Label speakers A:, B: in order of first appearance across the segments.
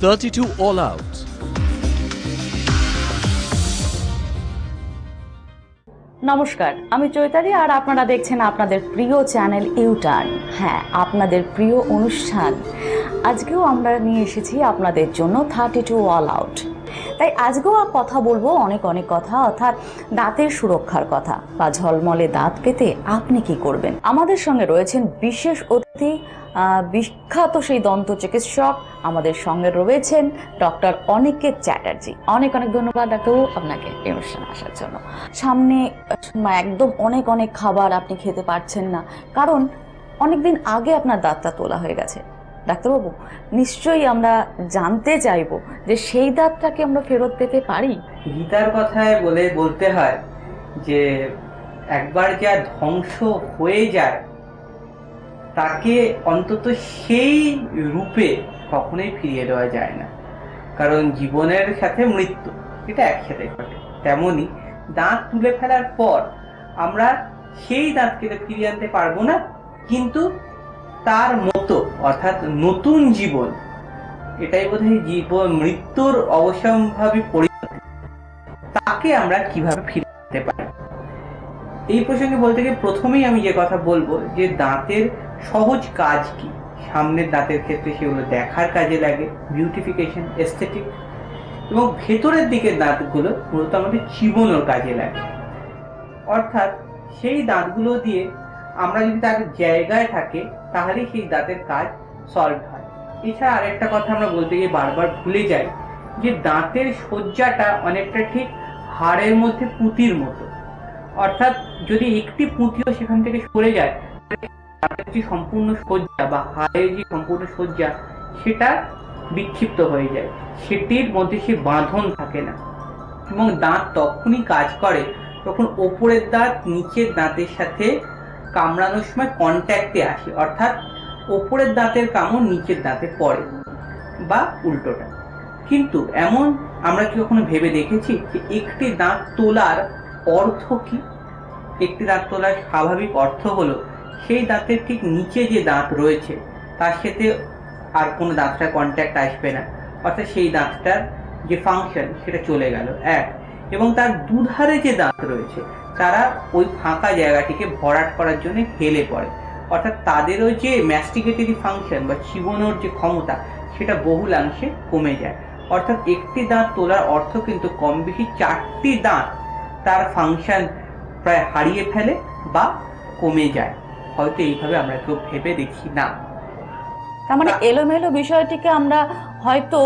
A: 32 All Out.
B: নমস্কার, আমি চৈতালি আর আপনারা দেখছেন আপনাদের প্রিয় চ্যানেল ইউটার্ন। হ্যাঁ, আপনাদের প্রিয় অনুষ্ঠান। আজকেও আমরা নিয়ে এসেছি আপনাদের জন্য 32 অল আউট। তাই আজকেও কথা বলবো অনেক কথা, অর্থাৎ দাঁতের সুরক্ষার কথা বা ঝলমলে দাঁত পেতে আপনি কি করবেন। আমাদের সঙ্গে রয়েছেন বিশেষ অতিথি, বিখ্যাত সেই দন্ত চিকিৎসক। আমাদের সঙ্গে রয়েছেন ডক্টর অনিকেত চ্যাটার্জি। অনেক ধন্যবাদ ডাক্তারবাবু আপনাকে এই অনুষ্ঠানে আসার জন্য। সামনে একদম অনেক খাবার আপনি খেতে পারছেন না, কারণ অনেকদিন আগে আপনার দাঁতটা তোলা হয়ে গেছে। ডাক্তারবাবু, নিশ্চয়ই আমরা জানতে চাইবো যে সেই দাঁতটাকে আমরা ফেরত পেতে পারি?
C: গীতার কথায় বলতে হয় যে একবার যা ধ্বংস হয়ে যায় তাকে অন্তত সেই রূপে কখনোই ফিরিয়ে দেওয়া যায় না, কারণ জীবনের সাথে মৃত্যু এটা একসাথে ঘটে। তেমনি দাঁত তুলে ফেলার পর আমরা সেই দাঁতকে ফিরিয়ে আনতে পারবো না, কিন্তু তার মতো অর্থাৎ নতুন জীবন, এটাই বোধহয় জীবন মৃত্যুর অবশ্যম্ভাবী পরিণতি, তাকে আমরা কিভাবে ফিরে আনতে পারি। এই প্রসঙ্গে বলতে গিয়ে প্রথমেই আমি যে কথা বলবো যে দাঁতের সহজ কাজ কি। সামনের দাঁতের ক্ষেত্রে সেগুলো দেখার কাজে লাগে, বিউটিফিকেশন, এস্থেটিক, এবং ভেতরের দিকের দাঁতগুলো মূলত আমাদের চিবোনোর কাজে লাগে। অর্থাৎ সেই দাঁতগুলো দিয়ে আমরা যদি তার জায়গায় থাকে তাহলে সেই দাঁতের কাজ সলভ হয়। এছাড়া আরেকটা কথা আমরা বলতে গিয়ে বারবার ভুলে যাই যে দাঁতের সজ্জাটা অনেকটা ঠিক হাড়ের মধ্যে পুঁতির মতো। অর্থাৎ যদি একটি পুঁতিও সেখান থেকে সরে যায়, দাঁতের যে সম্পূর্ণ সজ্জা বা হাড়ের যে সম্পূর্ণ সজ্জা সেটা বিক্ষিপ্ত হয়ে যায়, সেটির মধ্যে সে বাঁধন থাকে না। এবং দাঁত তখনই কাজ করে তখন ওপরের দাঁত নিচের দাঁতের সাথে কামড়ানোর সময় কন্ট্যাক্টে আসে, অর্থাৎ ওপরের দাঁতের কামড় নিচের দাঁতে পড়ে বা উল্টোটা। কিন্তু এমন আমরা কি কখনো ভেবে দেখেছি যে একটি দাঁত তোলার অর্থ কি? একটি দাঁত তোলার স্বাভাবিক অর্থ হলো সেই দাঁতের ঠিক নিচে যে দাঁত রয়েছে তার সাথে আর কোনো দাঁতটা কন্ট্যাক্ট আসবে না, অর্থাৎ সেই দাঁতটার যে ফাংশন সেটা চলে গেল এক। এবং তার দুধারে যে দাঁত রয়েছে তারা ওই ফাঁকা জায়গাটিকে ভরাট করার জন্য হেলে পড়ে, অর্থাৎ তাদেরও যে ম্যাস্টিকেটরি ফাংশন বা চিবোনোর যে ক্ষমতা সেটা বহুলাংশে কমে যায়। অর্থাৎ একটি দাঁত তোলার অর্থ কিন্তু কম বেশি 4টি দাঁত তার ফাংশন প্রায় হারিয়ে ফেলে বা কমে যায়। হয়তো এইভাবে আমরা কেউ ভেবে দেখি না।
B: তার মানে এলোমেলো বিষয়টিকে আমরা হয়তো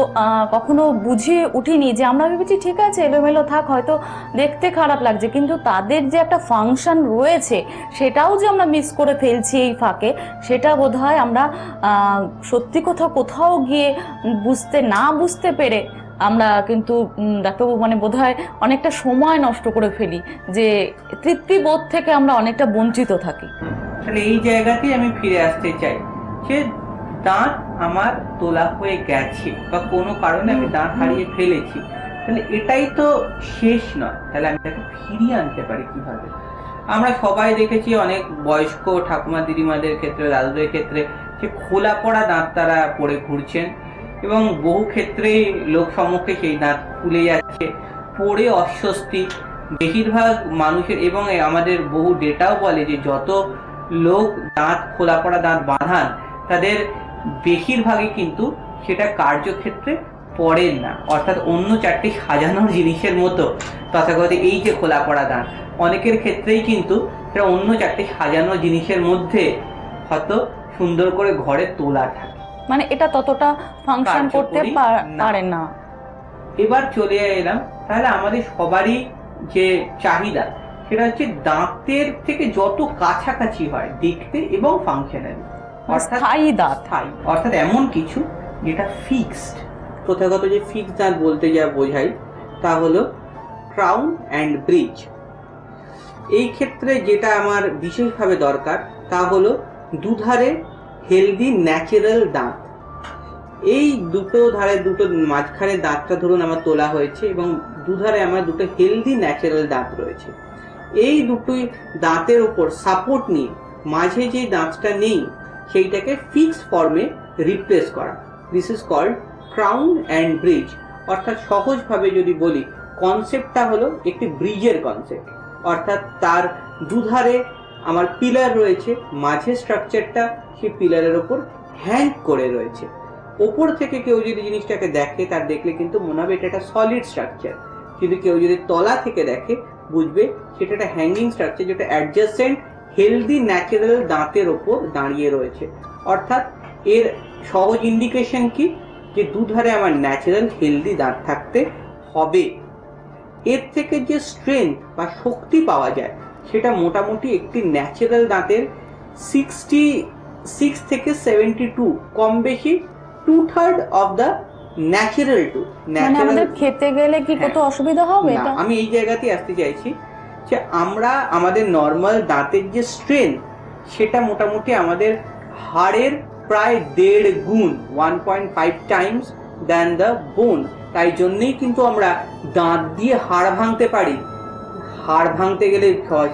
B: কখনো বুঝিয়ে উঠিনি, যে আমরা ভেবেছি ঠিক আছে এলোমেলো থাক, হয়তো দেখতে খারাপ লাগছে, কিন্তু তাদের যে একটা ফাংশন রয়েছে সেটাও যে আমরা মিস করে ফেলছি এই ফাঁকে, সেটা বোধহয় আমরা সত্যি কোথাও গিয়ে বুঝতে পেরে আমরা কিন্তু ডাক্তারবাবু বোধহয় অনেকটা সময় নষ্ট করে ফেলি, যে তৃপ্তিবোধ থেকে আমরা অনেকটা বঞ্চিত থাকি।
C: তাহলে এই জায়গাতেই আমি ফিরে আসতে চাই যে দাঁত আমার তোলা হয়ে গেছে বা কোনো কারণে আমি দাঁত হারিয়ে ফেলেছি, তাহলে এটাই তো শেষ নয়, তাহলে আমি তাকে ফিরিয়ে আনতে পারি কিভাবে। আমরা সবাই দেখেছি অনেক বয়স্ক ঠাকুমা দিদিমাদের ক্ষেত্রে, দাদুদের ক্ষেত্রে, যে খোলা পড়া দাঁত তারা পড়ে ঘুরছেন এবং বহু ক্ষেত্রে লোক সম্মুখে সেই দাঁত খুলে যাচ্ছে, পড়ে অস্বস্তি বেশিরভাগ মানুষের। এবং আমাদের বহু ডেটাও বলে যে যত লোক দাঁত খোলা পড়া দাঁত বাঁধান তাদের বেশিরভাগই কিন্তু সেটা কার্যক্ষেত্রে পড়েন না, অর্থাৎ অন্য 4টি সাজানোর জিনিসের মতো তথাকথিত এই যে খোলা পড়া দাঁত অনেকের ক্ষেত্রেই কিন্তু সেটা অন্য 4টি সাজানো জিনিসের মধ্যে হয়তো সুন্দর করে ঘরে তোলা থাকে,
B: এটা ততটা ফাংশন করতে পারে না।
C: এবার চলে এলাম তাহলে আমাদের সবারই যে চাহিদা সেটা হচ্ছে দাঁতের থেকে যত কাছাকাছি হয় দেখতে এবং ফাংশনালি, অর্থাৎ এমন কিছু যেটা ফিক্সড। প্রথাগত যে ফিক্সড দাঁত বলতে যা বোঝাই তা হলো ক্রাউন অ্যান্ড ব্রিজ। এই ক্ষেত্রে যেটা আমার বিশেষভাবে দরকার তা হলো দুধারে হেলদি ন্যাচারাল দাঁত। এই দুটো ধারে দুটো মাঝখানে দাঁতটা ধরুন আমার তোলা হয়েছে এবং দুধারে আমার দুটো হেলদি ন্যাচারাল দাঁত রয়েছে। এই দুটোই দাঁতের উপর সাপোর্ট নিয়ে মাঝে যে দাঁতটা নেই সেইটাকে ফিক্সড ফর্মে রিপ্লেস করা, this is called crown and bridge, অর্থাৎ সহজভাবে যদি বলি কনসেপ্টটা হলো একটি ব্রিজের কনসেপ্ট। অর্থাৎ তার দুধারে আমার পিলার রয়েছে, মাঝে স্ট্রাকচারটা সেই পিলারের ওপর হ্যাং করে রয়েছে। ওপর থেকে কেউ যদি জিনিসটাকে দেখে তার দেখলে কিন্তু মনে হবে এটা একটা সলিড স্ট্রাকচার, কিন্তু কেউ যদি তলা থেকে দেখে বুঝবে সেটা একটা হ্যাঙ্গিং স্ট্রাকচার, যেটা অ্যাডজাসেন্ট হেলদি ন্যাচারাল দাঁতের ওপর দাঁড়িয়ে রয়েছে। অর্থাৎ এর সহজ ইন্ডিকেশন কি, যে দুধারে আমার ন্যাচারাল হেলদি দাঁত থাকতে হবে। এর থেকে যে স্ট্রেংথ বা শক্তি পাওয়া যায় সেটা মোটামুটি একটি ন্যাচারাল দাঁতের 66 থেকে 72, কম বেশি 2/3 অফ দ্য ন্যাচারাল টুথ।
B: মানে আমাদের খেতে গেলে কি কত অসুবিধা হবে এটা?
C: আমি এই জায়গাতেই আসতে চাইছি যে আমরা আমাদের নর্মাল দাঁতের যে স্ট্রেংথ সেটা মোটামুটি আমাদের হাড়ের প্রায় 1.5 গুণ, 1.5 টাইমস দ্যান দ্য বোন। তাই জন্যই কিন্তু আমরা দাঁত দিয়ে হাড় ভাঙতে পারি। হাড় ভাঙতে গেলে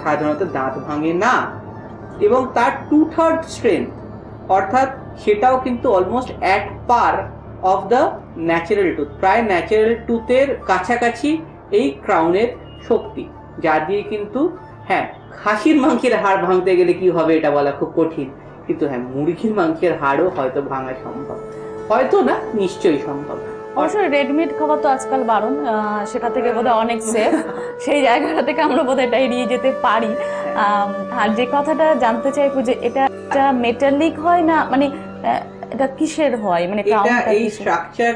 C: সাধারণত দাঁত ভাঙে না। এবং তার 2/3 স্ট্রেংথ, অর্থাৎ সেটাও কিন্তু almost at per of the natural tooth, প্রায় ন্যাচারাল টুথের কাছাকাছি এই ক্রাউনের শক্তি, যা দিয়ে কিন্তু হ্যাঁ খাসির মাংসের হাড় ভাঙতে গেলে কি হবে এটা বলা খুব কঠিন, কিন্তু হ্যাঁ মুরগির মাংসের হাড়ও হয়তো ভাঙা সম্ভব, হয়তো না নিশ্চয়ই সম্ভব।
B: অবশ্যই রেড মিট খাওয়া তো আজকাল বারণ, সেটা থেকে বোধহয় অনেক সেফ, সেই জায়গাটা থেকে আমরা বোধহয় এটা এড়িয়ে যেতে পারি। আর যে কথাটা জানতে চাইবো যে এটা মেটালিক হয় না, মানে এটা কিসের হয়, মানে
C: এটা এই স্ট্রাকচার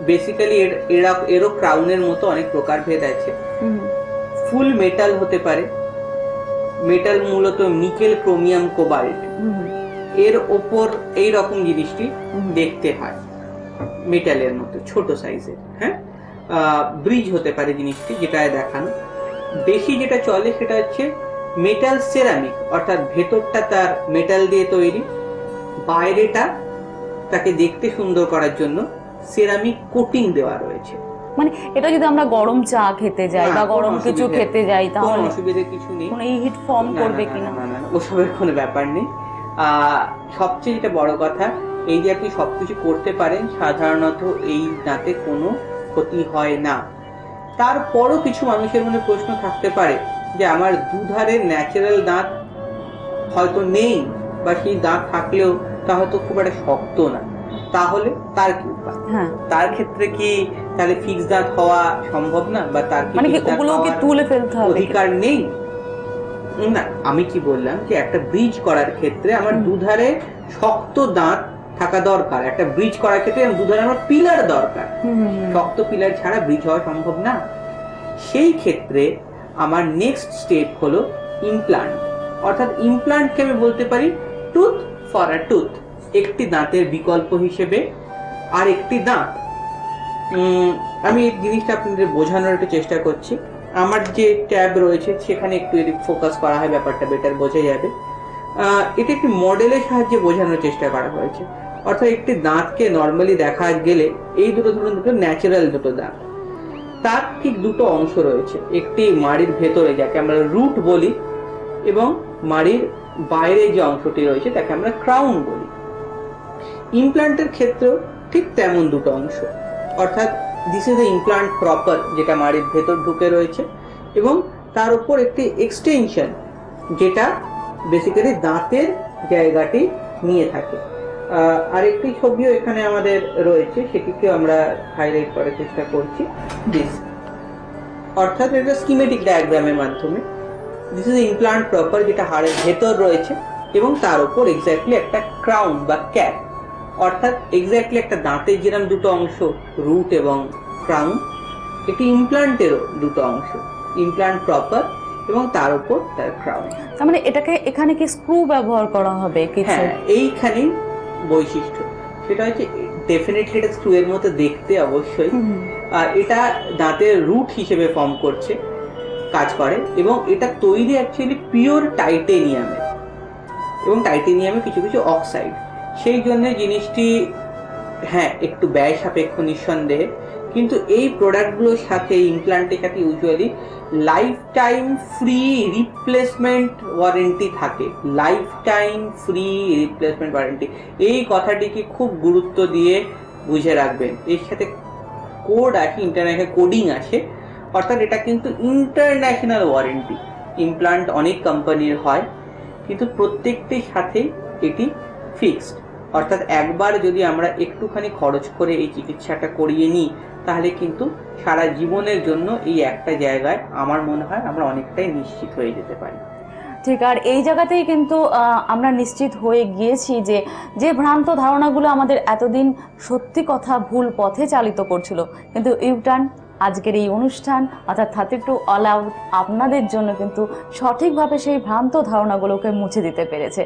C: বেসিক্যালি এরও ক্রাউনের মতো অনেক প্রকারভেদ আছে। ফুল মেটাল হতে পারে, মেটাল মূলত নিকেল, ক্রোমিয়াম, কোবাল্ট, এর ওপর এই রকম জিনিসটি দেখতে হয় মেটালের মতো ছোট সাইজের। হ্যাঁ, ব্রিজ হতে পারে জিনিসটি, যেটা দেখানো বেশি যেটা চলে সেটা হচ্ছে মেটাল সেরামিক, অর্থাৎ ভেতরটা তার মেটাল দিয়ে তৈরি, বাইরেটা তাকে দেখতে সুন্দর করার জন্য সেরামিক কোটিং দেওয়া রয়েছে।
B: মানে এটা যদি আমরা গরম চা খেতে যাই বা গরম কিছু খেতে যাই তাহলে
C: অসুবিধা কিছু নেই,
B: কোনো হিট ফর্ম করবে কিনা?
C: না, ওসবের কোনো ব্যাপার নেই। সবচেয়ে যেটা বড় কথা, এই যে আপনি সবকিছু করতে পারেন, সাধারণত এই দাঁতে কোনো ক্ষতি হয় না। তারপরও কিছু মানুষের মনে প্রশ্ন থাকতে পারে যে আমার দুধারের ন্যাচারাল দাঁত হয়তো নেই, বা সেই দাঁত থাকলেও তা হয়তো খুব একটা শক্ত না, তাহলে তার কি উপায়? তার ক্ষেত্রে কি তাহলে ফিক্স দাঁত হওয়া সম্ভব না, বা তার কি
B: ওগুলোকে তুলে ফেলতে হবে
C: অধিকার নেই? না, আমি কি বললাম যে একটা ব্রিজ করার ক্ষেত্রে আমার দুধারে শক্ত দাঁত থাকা দরকার। একটা ব্রিজ করার ক্ষেত্রে দুধারে আমার পিলার দরকার, শক্ত পিলার ছাড়া ব্রিজ হওয়া সম্ভব না। সেই ক্ষেত্রে আমার নেক্সট স্টেপ হলো ইমপ্লান্ট। অর্থাৎ ইমপ্লান্টকে আমি বলতে পারি টুথ ফর আ টুথ, একটি দাঁতের বিকল্প হিসেবে আর একটি দাঁত। আমি এই জিনিসটা আপনাদের বোঝানোর একটু চেষ্টা করছি। আমার যে ট্যাব রয়েছে সেখানে একটু যদি ফোকাস করা হয় ব্যাপারটা বেটার বোঝা যাবে। এটা একটি মডেলের সাহায্যে বোঝানোর চেষ্টা করা হয়েছে। অর্থাৎ একটি দাঁতকে নর্মালি দেখা গেলে এই দুটো ন্যাচারাল দুটো দাঁত, তার ঠিক দুটো অংশ রয়েছে, একটি মাড়ির ভেতরে যাকে আমরা রুট বলি, এবং মাড়ির বাইরে যে অংশটি রয়েছে তাকে আমরা ক্রাউন বলি। ইমপ্লান্টের ক্ষেত্রেও ঠিক তেমন দুটো অংশ, অর্থাৎ this is the implant proper, যেটা মাড়ির ভেতর ঢুকে রয়েছে, এবং তার উপর একটি এক্সটেনশন যেটা বেসিক্যালি দাঁতের জায়গাটি নিয়ে থাকে। আরেকটি ছবিও এখানে আমাদের রয়েছে, সেটিকে আমরা হাইলাইট করার চেষ্টা করছি। দিস অর্থাৎ এটা স্কিমেটিক ডায়াগ্রামের মাধ্যমে দিস ইজ ইমপ্লান্ট প্রপার, যেটা হাড়ের ভেতর রয়েছে, এবং তার উপর এক্স্যাক্টলি একটা ক্রাউন বা ক্যাপ, অর্থাৎ এক্স্যাক্টলি একটা দাঁতের যেরকম দুটো অংশ রুট এবং ক্রাউন, এটি ইমপ্লান্টেরও দুটো অংশ, ইমপ্লান্ট প্রপার এবং তার উপর তার ক্রাউন।
B: তার মানে এটাকে এখানে কি স্ক্রু ব্যবহার করা হবে কিছু?
C: হ্যাঁ, এইখানেই বৈশিষ্ট্য, সেটা হচ্ছে ডেফিনেটলি এটা স্ক্রু এর মতো দেখতে অবশ্যই। এটা দাঁতের রুট হিসেবে ফর্ম করছে, কাজ করে, এবং এটা তৈরি অ্যাকচুয়ালি পিওর টাইটেনিয়ামের, এবং টাইটেনিয়ামে কিছু কিছু অক্সাইড। সেই জন্য জিনিসটি হ্যাঁ একটু ব্যয় সাপেক্ষ নিঃসন্দেহে, কিন্তু এই প্রোডাক্টগুলোর সাথে ইমপ্লান্টের সাথে usually life time free replacement warranty থাকে। Life time free replacement warranty, এই কথাটিকে খুব গুরুত্ব দিয়ে বুঝে রাখবেন, এর সাথে কোড আসে, ইন্টারন্যাশনাল কোডিং আসে, অর্থাৎ এটা কিন্তু ইন্টারন্যাশনাল ওয়ারেন্টি। ইমপ্লান্ট অনেক কোম্পানির হয়, কিন্তু প্রত্যেকটির সাথে এটি ফিক্সড, অর্থাৎ একবার যদি আমরা একটুখানি খরচ করে এই চিকিৎসাটা করিয়ে নিই তাহলে কিন্তু সারা জীবনের জন্য এই একটা জায়গায় আমার মনে হয় আমরা অনেকটাই নিশ্চিত হয়ে যেতে পারি।
B: ঠিক, আর এই জায়গাতেই কিন্তু আমরা নিশ্চিত হয়ে গিয়েছি যে যে ভ্রান্ত ধারণাগুলো আমাদের এতদিন সত্যি কথা ভুল পথে চালিত করছিল, কিন্তু ইউটার্ন আজকের এই অনুষ্ঠান অর্থাৎ 32 অল আউট আপনাদের জন্য কিন্তু সঠিকভাবে সেই ভ্রান্ত ধারণাগুলোকে মুছে দিতে পেরেছে।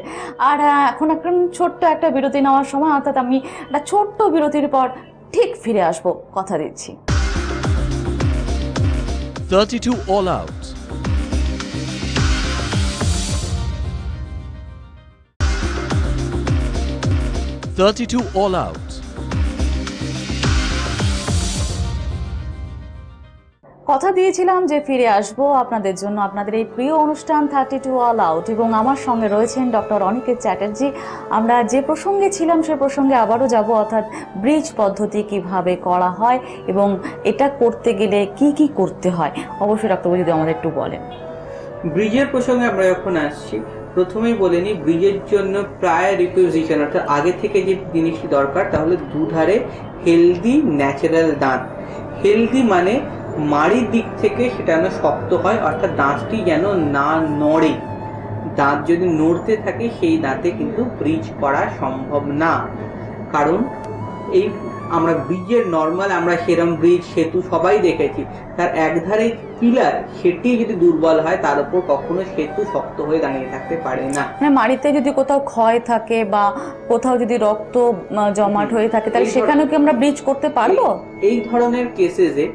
B: আর এখন ছোট্ট একটা বিরতি নেওয়ার সময়, অর্থাৎ আমি একটা ছোট্ট বিরতির পর ঠিক ফিরে আসবো, কথা দিচ্ছি।
A: 32 All Out. All Out.
B: কথা দিয়েছিলাম যে ফিরে আসব আপনাদের জন্য আপনাদের এই প্রিয় অনুষ্ঠান 32 অল আউট, এবং আমার সঙ্গে রয়েছেন ডক্টর অনিকেত চ্যাটার্জি। আমরা যে প্রসঙ্গে ছিলাম সে প্রসঙ্গে আবারও যাব, অর্থাৎ ব্রিজ পদ্ধতি কিভাবে করা হয় এবং এটা করতে গেলে কি কি করতে হয়। অবশ্যই ডাক্তারবাবু যদি আমাদের একটু বলেন।
C: ব্রিজের প্রসঙ্গে আমরা যখন আসছি, প্রথমেই বলে নিই ব্রিজের জন্য প্রায় রিকুইজিশন, অর্থাৎ আগে থেকে যে জিনিসটি দরকার তাহলে দুধারে হেলদি ন্যাচারাল দাঁত। হেলদি মানে মাড়ির দিক থেকে সেটা যেন শক্ত হয়, অর্থাৎ দাঁতটি যেন না নড়ে। দাঁত যদি নড়তে থাকে সেই দাঁতে কিন্তু ব্রিজ করা সম্ভব না, কারণ এই আমরা ব্রিজের নর্মাল আমরা সেরম ব্রিজ সেতু সবাই দেখেছি, তার একধারে পিলার সেটি যদি দুর্বল হয় তার উপর কখনো সেতু শক্ত হয়ে দাঁড়িয়ে থাকতে পারে না।
B: হ্যাঁ, মাড়িতে যদি কোথাও ক্ষয় থাকে বা কোথাও যদি রক্ত জমাট হয়ে থাকে তাহলে সেখানেও কি আমরা ব্রিজ করতে পারবো?
C: এই ধরনের কেসেসে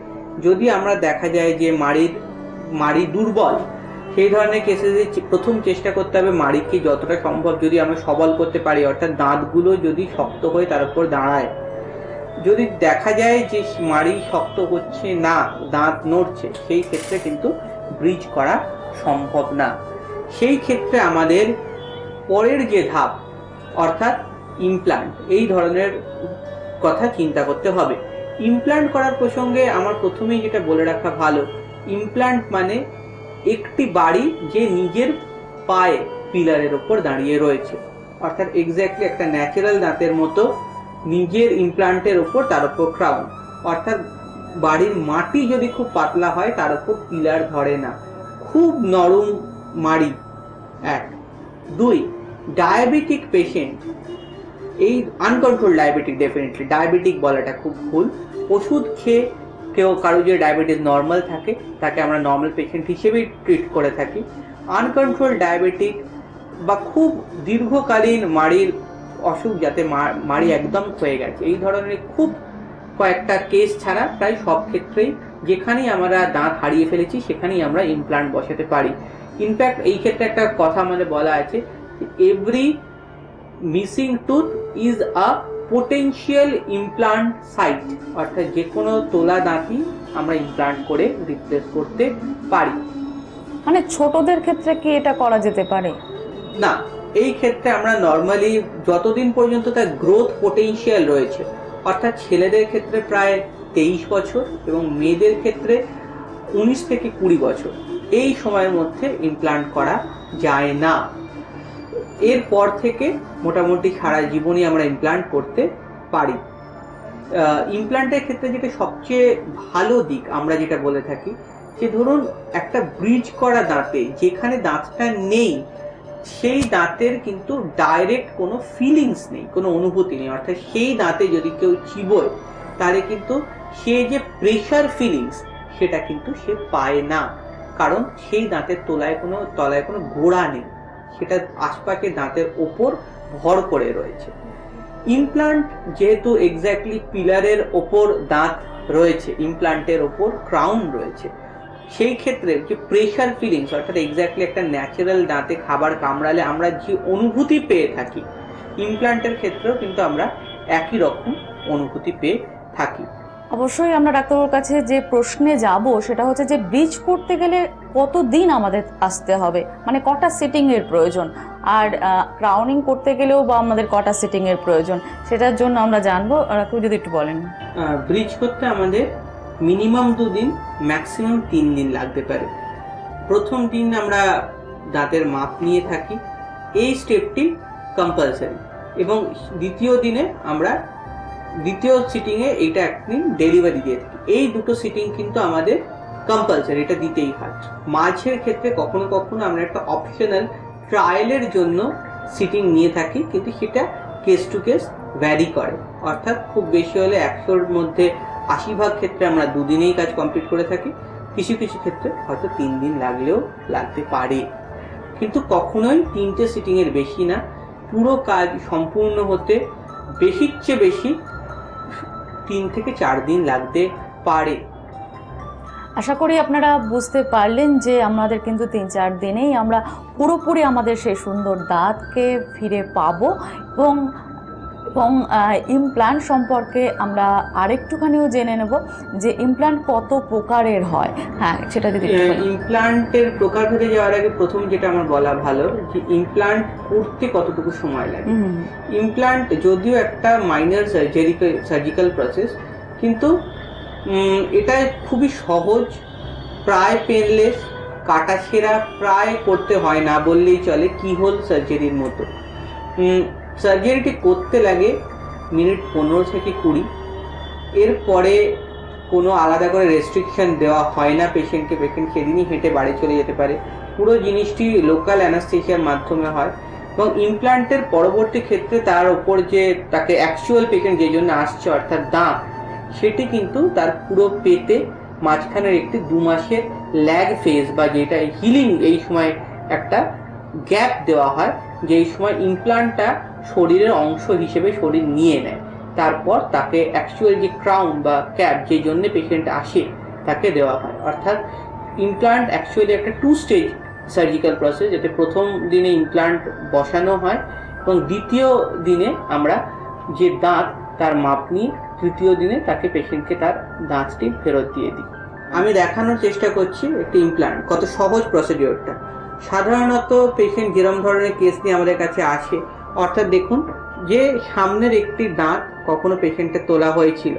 C: যদি আমরা দেখা যায় যে মাড়ি দুর্বল, সেই ধরনের কেসেসে প্রথম চেষ্টা করতে হবে মাড়িকে যতটা সম্ভব যদি আমরা সবল করতে পারি, অর্থাৎ দাঁতগুলো যদি শক্ত হয়ে তার উপর দাঁড়ায়। যদি দেখা যায় যে মাড়ি শক্ত হচ্ছে না, দাঁত নড়ছে, সেই ক্ষেত্রে কিন্তু ব্রিজ করা সম্ভব না। সেই ক্ষেত্রে আমাদের পরের যে ধাপ অর্থাৎ ইমপ্লান্ট, এই ধরনের কথা চিন্তা করতে হবে। ইমপ্লান্ট করার প্রসঙ্গে আমার প্রথমেই যেটা বলে রাখা ভালো, ইমপ্লান্ট মানে একটি বাড়ি যে নিজের পায়ে পিলারের ওপর দাঁড়িয়ে রয়েছে, অর্থাৎ এক্স্যাক্টলি একটা ন্যাচারাল দাঁতের মতো নিজের ইমপ্লান্টের ওপর, তার উপর ক্রাউন, অর্থাৎ বাড়ির মাটি যদি খুব পাতলা হয় তার উপর পিলার ধরে না, খুব নরম মাড়ি। 1 2 ডায়াবেটিক পেশেন্ট, এই আনকন্ট্রোল ডায়াবেটিক, ডেফিনেটলি ডায়াবেটিক বলাটা খুব ভুল, ওষুধ খেয়ে কেউ কারো যে ডায়াবেটিস নর্মাল থাকে তাকে আমরা নর্মাল পেশেন্ট হিসেবেই ট্রিট করে থাকি। আনকন্ট্রোল ডায়াবেটিক বা খুব দীর্ঘকালীন মাড়ির অসুখ, যাতে মাড়ি একদম ক্ষয়ে গেছে, এই ধরনের খুব কয়েকটা কেস ছাড়া প্রায় সব ক্ষেত্রেই যেখানেই আমরা দাঁত হারিয়ে ফেলেছি সেখানেই আমরা ইমপ্লান্ট বসাতে পারি। ইনফ্যাক্ট এই ক্ষেত্রে একটা কথা আমাদের বলা আছে, every missing tooth is a potential implant site, অর্থাৎ যে কোনো তোলা দাঁতই আমরা ইমপ্লান্ট করে রিপ্লেস করতে পারি।
B: মানে ছোটদের ক্ষেত্রে কি এটা করা যেতে পারে?
C: না, এই ক্ষেত্রে আমরা নর্মালি যতদিন পর্যন্ত তার গ্রোথ পোটেনশিয়াল রয়েছে, অর্থাৎ ছেলেদের ক্ষেত্রে প্রায় 23 বছর এবং মেয়েদের ক্ষেত্রে 19 থেকে 20 বছর, এই সময়ের মধ্যে ইমপ্লান্ট করা যায় না। এরপর থেকে মোটামুটি সারা জীবনই আমরা ইমপ্লান্ট করতে পারি। ইমপ্লান্টের ক্ষেত্রে যেটা সবচেয়ে ভালো দিক আমরা যেটা বলে থাকি, যে ধরুন একটা ব্রিজ করা দাঁতে যেখানে দাঁতটা নেই সেই দাঁতের কিন্তু ডাইরেক্ট কোনো ফিলিংস নেই, কোনো অনুভূতি নেই, অর্থাৎ সেই দাঁতে যদি কেউ চিবোয় তাহলে কিন্তু সে যে প্রেশার ফিলিংস সেটা কিন্তু সে পায় না, কারণ সেই দাঁতের তলায় কোনো গোড়া নেই, সেটা আশপাশে দাঁতের ওপর ভর করে রয়েছে। ইমপ্লান্ট যেহেতু এক্স্যাক্টলি পিলারের ওপর দাঁত রয়েছে, ইমপ্লান্টের ওপর ক্রাউন রয়েছে, সেই ক্ষেত্রে যে প্রেশার ফিলিংস, অর্থাৎ এক্স্যাক্টলি একটা ন্যাচারাল দাঁতে খাবার কামড়ালে আমরা যে অনুভূতি পেয়ে থাকি, ইমপ্লান্টের ক্ষেত্রেও কিন্তু আমরা একই রকম অনুভূতি পেয়ে থাকি।
B: অবশ্যই আমরা ডাক্তারবাবুর কাছে যে প্রশ্নে যাব সেটা হচ্ছে যে ব্রিজ করতে গেলে কতদিন আমাদের আসতে হবে, মানে কটা সিটিংয়ের প্রয়োজন, আর ক্রাউনিং করতে গেলেও বা আমাদের কটা সিটিংয়ের প্রয়োজন, সেটার জন্য আমরা জানবো। ডাক্তারবাবু যদি একটু বলেন।
C: ব্রিজ করতে আমাদের মিনিমাম 2 দিন, ম্যাক্সিমাম 3 দিন লাগতে পারে। প্রথম দিন আমরা দাঁতের মাপ নিয়ে থাকি, এই স্টেপটি কম্পালসারি, এবং দ্বিতীয় দিনে আমরা দ্বিতীয় সিটিংয়ে এইটা একদিন ডেলিভারি দিয়ে থাকি। এই দুটো সিটিং কিন্তু আমাদের কম্পালসারি, এটা দিতেই হয়। মাঝের ক্ষেত্রে কখনো কখনো আমরা একটা অপশনাল ট্রায়ালের জন্য সিটিং নিয়ে থাকি, কিন্তু সেটা কেস টু কেস ভ্যারি করে। অর্থাৎ খুব বেশি হলে 100-র মধ্যে 80% ক্ষেত্রে আমরা 2 দিনেই কাজ কমপ্লিট করে থাকি। কিছু কিছু ক্ষেত্রে হয়তো 3 দিন লাগলেও লাগতে পারে, কিন্তু কখনোই 3টে সিটিংয়ের বেশি না। পুরো কাজ সম্পূর্ণ হতে বেশির চেয়ে বেশি 3 থেকে 4 দিন লাগতে পারে।
B: আশা করি আপনারা বুঝতে পারলেন যে আমাদের কিন্তু 3-4 দিনেই আমরা পুরোপুরি আমাদের সেই সুন্দর দাঁতকে ফিরে পাবো। এবং ইমপ্ল্যান্ট সম্পর্কে আমরা আরেকটুখানিও জেনে নেব যে ইমপ্ল্যান্ট কত প্রকারের হয়। হ্যাঁ, সেটা যদি
C: ইমপ্ল্যান্টের প্রকারভেদে যাওয়ার আগে প্রথম যেটা আমার বলা ভালো যে ইমপ্ল্যান্ট করতে কতটুকু সময় লাগে। ইমপ্ল্যান্ট যদিও একটা মাইনর সার্জিক্যাল প্রসেস, কিন্তু এটা খুবই সহজ, প্রায় পেনলেস, কাটাছেঁড়া প্রায় করতে হয় না বললেই চলে, কিহোল সার্জারির মতো। সার্জারিটি করতে লাগে মিনিট 15 থেকে 20। এরপরে কোনো আলাদা করে রেস্ট্রিকশন দেওয়া হয় না পেশেন্টকে, পেশেন্ট সেদিনই হেঁটে বাড়ি চলে যেতে পারে। পুরো জিনিসটি লোকাল অ্যানাস্থেসিয়ার মাধ্যমে হয়। এবং ইমপ্ল্যান্টের পরবর্তী ক্ষেত্রে তার ওপর যে তাকে অ্যাকচুয়াল পেশেন্ট যে জন্য আসছে অর্থাৎ দাঁত, সেটি কিন্তু তার পুরো পেতে মাঝখানের একটি 2 মাসের ল্যাগ ফেজ বা যেটা হিলিং, এই সময় একটা গ্যাপ দেওয়া হয়, যেই সময় ইমপ্ল্যান্টটা শরীরের অংশ হিসেবে শরীর নিয়ে নেয়। তারপর তাকে অ্যাকচুয়াল যে ক্রাউন বা ক্যাপ যে জন্য পেশেন্ট আসে তাকে দেওয়া হয়। অর্থাৎ ইমপ্ল্যান্ট অ্যাকচুয়ালি একটা 2 স্টেজ সার্জিক্যাল প্রসেস, যেতে প্রথম দিনে ইমপ্ল্যান্ট বসানো হয় এবং দ্বিতীয় দিনে আমরা যে দাঁত তার মাপ নিয়ে তৃতীয় দিনে তাকে পেশেন্টকে তার দাঁতটি ফেরত দিয়ে দিই। আমি দেখানোর চেষ্টা করছি একটি ইমপ্ল্যান্ট কত সহজ প্রসিডিওরটা। সাধারণত পেশেন্ট যেরকম ধরনের কেস নিয়ে আমাদের কাছে আসে, অর্থাৎ দেখুন যে সামনের একটি দাঁত কখনো পেশেন্টের তোলা হয়েছিল,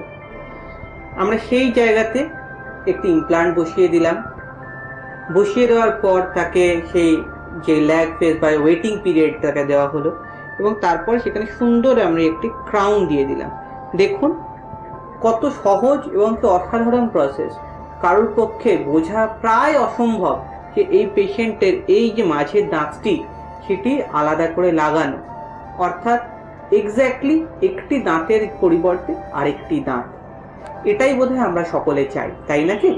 C: আমরা সেই জায়গাতে একটি ইমপ্ল্যান্ট বসিয়ে দিলাম। বসিয়ে দেওয়ার পর তাকে সেই যে ল্যাগ ফেজ বা ওয়েটিং পিরিয়ড তাকে দেওয়া হলো, এবং তারপর সেখানে সুন্দর আমরা একটি ক্রাউন দিয়ে দিলাম। দেখুন কত সহজ এবং কি অসাধারণ প্রসেস। কারোর পক্ষে বোঝা প্রায় অসম্ভব যে এই পেশেন্টের এই যে মাঝের দাঁতটি সেটি আলাদা করে লাগানো, অর্থাৎ এক্স্যাক্টলি একটি দাঁতের পরিবর্তে আরেকটি দাঁত। এটাই বোধহয় আমরা সকলে চাই, তাই নাকি?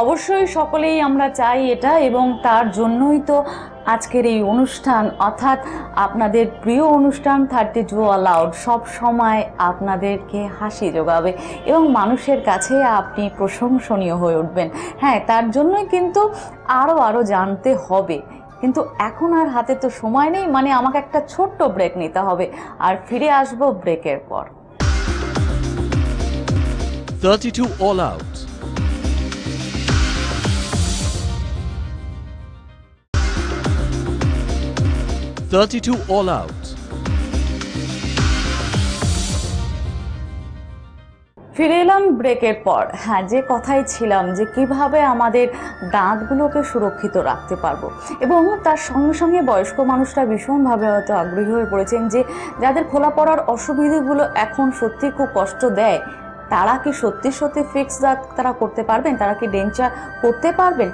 B: অবশ্যই সকলেই আমরা চাই এটা, এবং তার জন্যই তো আজকের এই অনুষ্ঠান, অর্থাৎ আপনাদের প্রিয় অনুষ্ঠান 32 অলাউড সব সময় আপনাদেরকে হাসি যোগাবে এবং মানুষের কাছে আপনি প্রশংসনীয় হয়ে উঠবেন। হ্যাঁ, তার জন্যই কিন্তু আরও জানতে হবে, কিন্তু এখন আর হাতে তো সময় নেই, মানে আমাকে একটা ছোট্ট ব্রেক নিতে হবে, আর ফিরে আসবো ব্রেকের পর।
A: 32 All Out. All Out.
B: ফিরে এলাম ব্রেকের পর। হ্যাঁ, যে কথাই ছিলাম যে কিভাবে আমাদের দাঁতগুলোকে সুরক্ষিত রাখতে পারবো, এবং তার সঙ্গে সঙ্গে বয়স্ক মানুষরা ভীষণভাবে হয়তো আগ্রহী হয়ে পড়েছেন যে যাদের খোলা পড়ার অসুবিধাগুলো এখন সত্যি খুব কষ্ট দেয়, তারা কি সত্যি ফিক্স দাঁত তারা করতে পারবেন? তারা কি ডেঞ্চার করতে পারবেন?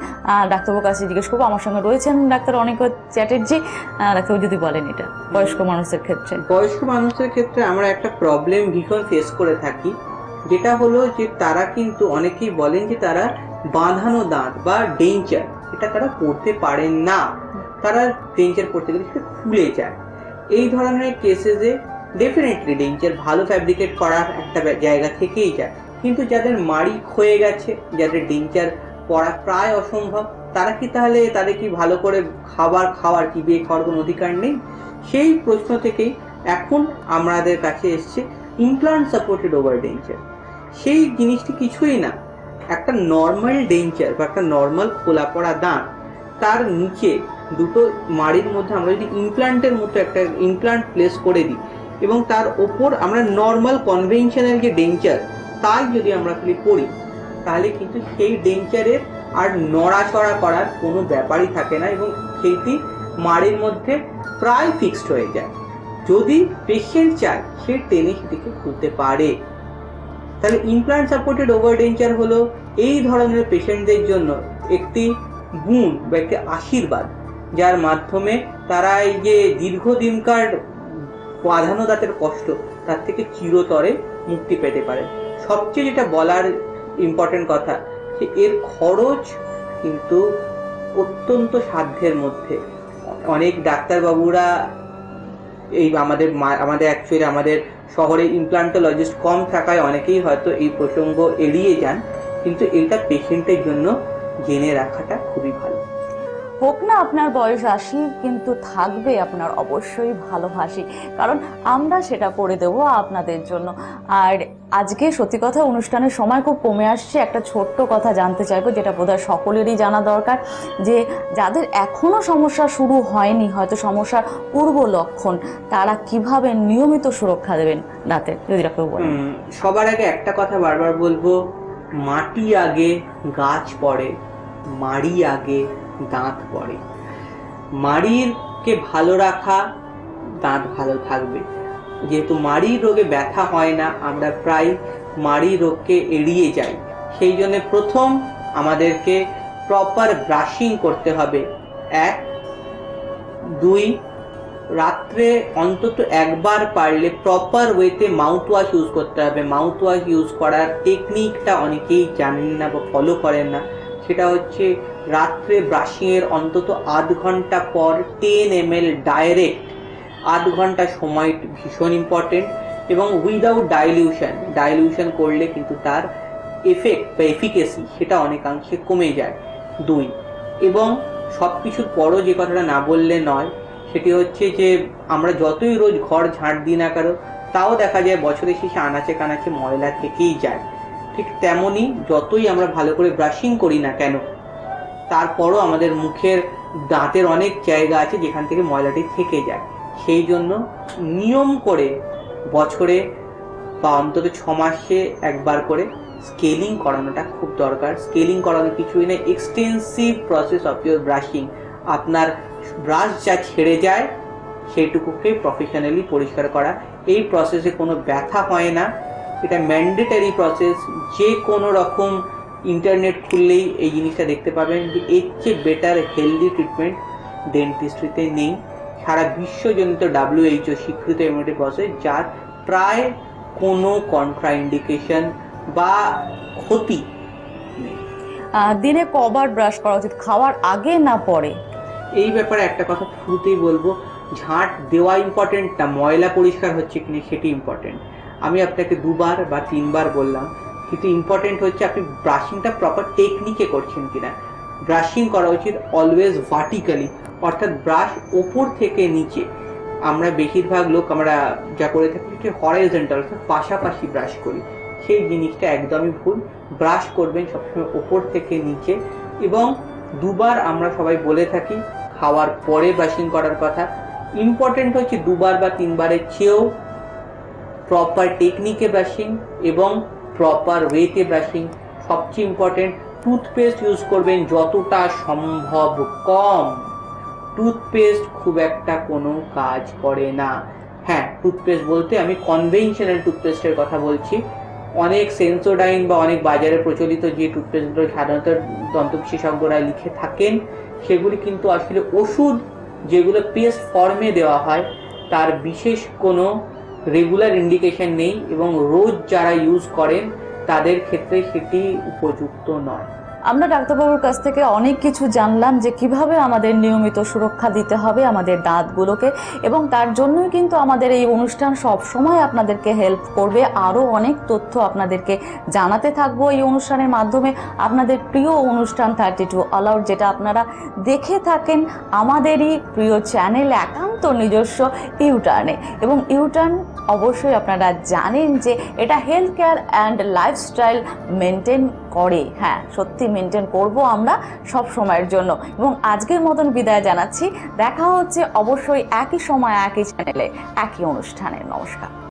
B: ডাক্তারবাবুর কাছে জিজ্ঞেস করবো। আমার সঙ্গে রয়েছেন ডাক্তার অনিকা চ্যাটার্জি। ডাক্তারবাবু যদি বলেন এটা বয়স্ক মানুষের ক্ষেত্রে।
C: বয়স্ক মানুষের ক্ষেত্রে আমরা একটা প্রবলেম ভীষণ ফেস করে থাকি, যেটা হলো যে তারা কিন্তু অনেকেই বলেন যে তারা বাঁধানো দাঁত বা ডেঞ্চার এটা তারা করতে পারেন না, তারা ডেঞ্চার করতে গেলে সেটা খুলে যায়। এই ধরনের কেসেসে ডেফিনেটলি ডেঞ্চার ভালো ফ্যাব্রিকেট করার একটা জায়গা থেকেই যায়, কিন্তু যাদের মাড়ি ক্ষয়ে গেছে, যাদের ডেঞ্চার পরা প্রায় অসম্ভব, তারা কি তাহলে তাদের কি ভালো করে খাওয়ার চিবিয়ে খাওয়ার কোনো অধিকার নেই? সেই প্রশ্ন থেকেই এখন আমাদের কাছে এসছে ইমপ্লান্ট সাপোর্টেড ওভার ডেঞ্চার। সেই জিনিসটি কিছুই না, একটা নর্মাল ডেঞ্চার বা একটা নর্মাল খোলা পড়া দাঁত, তার নিচে দুটো মাড়ির মধ্যে আমরা যদি ইমপ্লান্টের মতো একটা ইমপ্লান্ট প্লেস করে দিই এবং তার ওপর আমরা নর্মাল কনভেনশনাল যে ডেঞ্চার তাই যদি আমরা খালি পড়ি, তাহলে কিন্তু সেই ডেঞ্চারের আর নড়াচড়া করার কোনো ব্যাপারই থাকে না এবং সেইটি মাড়ির মধ্যে প্রায় ফিক্সড হয়ে যায়। যদি পেশেন্ট চায় সে টেনে সেটিকে খুলতে পারে। তাহলে ইমপ্লান্ট সাপোর্টেড ওভার ডেঞ্চার হলো এই ধরনের পেশেন্টদের জন্য একটি গুণ বা একটি আশীর্বাদ, যার মাধ্যমে তারা এই যে দীর্ঘদিনকার বাঁধানো দাঁতের কষ্ট তার থেকে চিরতরে মুক্তি পেতে পারে। সবচেয়ে যেটা বলার ইম্পর্টেন্ট কথা, যে এর খরচ কিন্তু অত্যন্ত সাধ্যের মধ্যে। অনেক ডাক্তারবাবুরা এই আমাদের অ্যাকচুয়ালি আমাদের শহরে ইমপ্লান্টোলজিস্ট কম থাকায় অনেকেই হয়তো এই প্রসঙ্গ এড়িয়ে যান, কিন্তু এটা পেশেন্টের জন্য জেনে রাখাটা খুবই ভালো।
B: হোক না আপনার বয়স 80, কিন্তু থাকবে আপনার অবশ্যই ভালোবাসি, কারণ আমরা সেটা করে দেবো আপনাদের জন্য। আর আজকে সত্যি কথা অনুষ্ঠানের সময় খুব কমে আসছে, একটা ছোট্ট কথা জানতে চাইবো, যেটা বোধহয় সকলেরই জানা দরকার, যে যাদের এখনো সমস্যা শুরু হয়নি, হয়তো সমস্যার পূর্ব লক্ষণ, তারা কিভাবে নিয়মিত সুরক্ষা দেবেন দাঁতের, যদি ডাক্তার বলেন।
C: সবার আগে একটা কথা বারবার বলবো, মাটি আগে গাছ পড়ে, মাড়ি আগে দাঁত পড়ে। মাড়িরকে ভালো রাখা, দাঁত ভালো থাকবে। যেহেতু মাড়ির রোগে ব্যথা হয় না, আমরা প্রায় মাড়ির রোগকে এড়িয়ে যাই, সেই জন্য প্রথম আমাদেরকে প্রপার ব্রাশিং করতে হবে। 1, 2, রাত্রে অন্তত একবার পারলে প্রপার ওয়েতে মাউথ ওয়াশ ইউজ করতে হবে। মাউথ ওয়াশ ইউজ করার টেকনিকটা অনেকেই জানেন না বা ফলো করেন না। সেটা হচ্ছে রাত্রে ব্রাশিংয়ের অন্তত আধ ঘন্টা পর 10 ml ডাইরেক্ট, আধ ঘন্টা সময় ভীষণ ইম্পর্টেন্ট, এবং উইদাউট ডাইলিউশন করলে কিন্তু তার এফেক্ট বা এফিকেসি সেটা অনেকাংশে কমে যায়। 2, এবং সব কিছুর পরও যে কথাটা না বললে নয়, সেটি হচ্ছে যে আমরা যতই রোজ ঘর ঝাঁট দিই না কারো, তাও দেখা যায় বছরের শেষে আনাচে কানাচে ময়লা থেকেই যায়। ঠিক তেমনই যতই আমরা ভালো করে ব্রাশিং করি না কেন, তারপরও আমাদের মুখের দাঁতের অনেক জায়গা আছে যেখান থেকে ময়লাটি থেকে যায়। সেই জন্য নিয়ম করে বছরে বা অন্তত 6 মাসে একবার করে স্কেলিং করানোটা খুব দরকার। স্কেলিং করানো কিছুই না, extensive process of your brushing. আপনার ব্রাশ যা ছেড়ে যায় সেইটুকুকে প্রফেশনালি পরিষ্কার করা। এই প্রসেসে কোনো ব্যথা হয় না, এটা ম্যান্ডেটারি প্রসেস। যে কোনো রকম ইন্টারনেট খুললেই এই জিনিসটা দেখতে পাবেন যে এর চেয়ে বেটার হেলদি ট্রিটমেন্ট ডেন্টিস্ট্রিতে নেই। সারা বিশ্বজনিত WHO স্বীকৃত ইমিউনিটি প্রসেস, যার প্রায় কোনো কন্ট্রাইন্ডিকেশন বা ক্ষতি নেই।
B: দিনে কবার ব্রাশ করা উচিত, খাওয়ার আগে না পরে?
C: এই ব্যাপারে একটা কথা শুরুতেই বলবো, ঝাঁট দেওয়া ইম্পর্টেন্ট না, ময়লা পরিষ্কার হচ্ছে কিনা সেটি ইম্পর্টেন্ট। আমি আপনাকে 2 বার বা 3 বার বললাম, কিন্তু ইম্পর্টেন্ট হচ্ছে আপনি ব্রাশিংটা প্রপার টেকনিকে করছেন কিনা। ব্রাশিং করা উচিত অলওয়েজ ভার্টিক্যালি, অর্থাৎ ব্রাশ ওপর থেকে নিচে। আমরা বেশিরভাগ লোক আমরা যা করে থাকি যে হরাইজন্টাল, অর্থাৎ পাশাপাশি ব্রাশ করি, সেই জিনিসটা একদমই ভুল। ব্রাশ করবেন সবসময় ওপর থেকে নিচে, এবং 2 বার আমরা সবাই বলে থাকি খাওয়ার পরে ব্রাশিং করার কথা। ইম্পর্টেন্ট হচ্ছে 2 বার বা 3 বারের চেয়েও প্রপার টেকনিকে ব্রাশিং এবং প্রপার ওয়েতে ব্রাশিং। সবচেয়ে ইম্পর্টেন্ট, টুথপেস্ট ইউজ করবেন যতটা সম্ভব কম। টুথপেস্ট খুব একটা কোনো কাজ করে না। হ্যাঁ, টুথপেস্ট বলতে আমি কনভেনশনাল টুথপেস্টের কথা বলছি। অনেক সেন্সোডাইন বা অনেক বাজারে প্রচলিত যে টুথপেস্টগুলো সাধারণত দন্ত বিশেষজ্ঞরা লিখে থাকেন, সেগুলি কিন্তু আসলে ওষুধ, যেগুলো পেস্ট ফর্মে দেওয়া হয়, তার বিশেষ কোনো রেগুলার ইন্ডিকেশন নেই এবং রোজ যারা ইউজ করেন তাদের ক্ষেত্রে সেটি উপযুক্ত নয়।
B: আমরা ডাক্তারবাবুর কাছ থেকে অনেক কিছু জানলাম যে কিভাবে আমাদের নিয়মিত সুরক্ষা দিতে হবে আমাদের দাঁতগুলোকে, এবং তার জন্যই কিন্তু আমাদের এই অনুষ্ঠান সব সময় আপনাদেরকে হেল্প করবে। আরও অনেক তথ্য আপনাদেরকে জানাতে থাকবো এই অনুষ্ঠানের মাধ্যমে। আপনাদের প্রিয় অনুষ্ঠান 32 অল আউট, যেটা আপনারা দেখে থাকেন আমাদেরই প্রিয় চ্যানেল একান্ত নিজস্ব ইউটার্নে। এবং ইউটার্ন অবশ্যই আপনারা জানেন যে এটা health care and lifestyle maintain করে। হ্যাঁ, সত্যি মেনটেন করব আমরা সব সময়ের জন্য। এবং আজকের মতন বিদায় জানাচ্ছি, দেখা হচ্ছে অবশ্যই একই সময় একই চ্যানেলে একই অনুষ্ঠানে। নমস্কার।